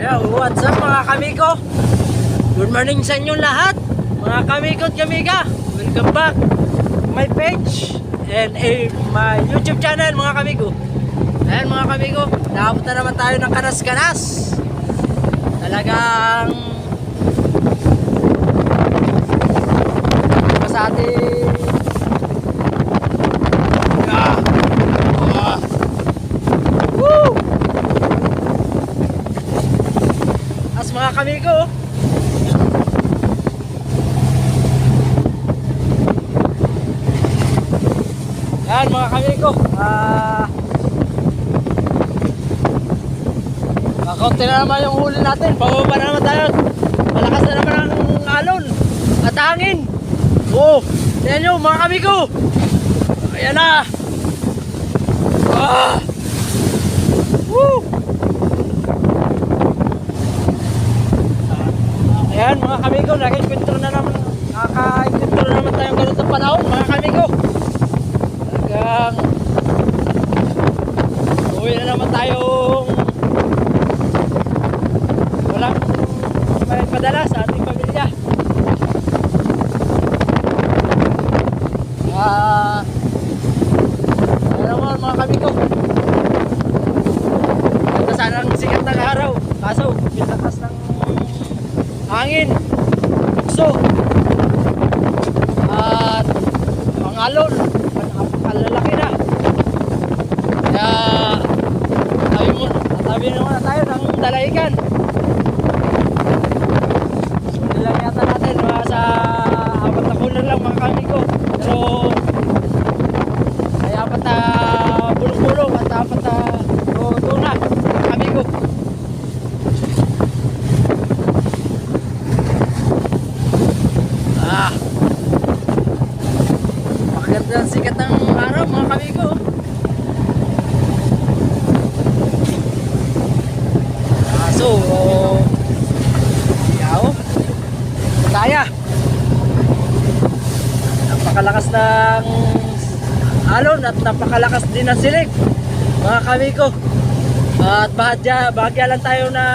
Yo, what's up mga kamigo? Good morning sa inyo lahat, mga kamigo at kamiga. Welcome back to my page and my YouTube channel mga kamigo. Ayan mga kamigo, nakapot na naman tayo ng kanas-kanas. Talagang sa ating woo! As mga kamigo, yan mga kamigo, kaunti na naman yung huli natin. Pababa na naman tayo. Malakas na naman ang alon at hangin. Oh, yan nyo mga kamigo. Ayan na. Woo! Ayan mga kamigo, nakakwento na naman tayong ganitong panahon mga kamigo. Hanggang uwi na naman tayong walang may padala sa ating pamilya. Ayan naman mga kamigo, ito sanang sikat ng araw, kaso pinakas ng hangin, bukso at ang alon kalalaki na. Kaya tabi naman na tayo ng dalahigan. Huli lang yata natin sa 4 na kulang lang mga kamigo, pero ay 4 na bulong-bulong at 4 na tuna mga kamigo. Maganda ang sikat ng araw mga kamigo. So yaw kaya napakalakas ng alon at napakalakas din ng silik mga kamigo. At bahagya lang tayo na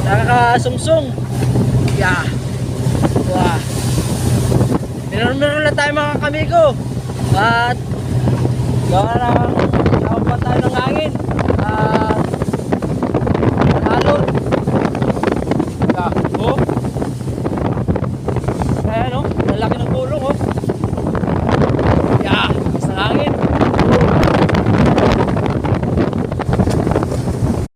nakakasungsong. Yeah. Wow. Meron lang tayo mga kamigo. At gawa lang pa tayo ng hangin.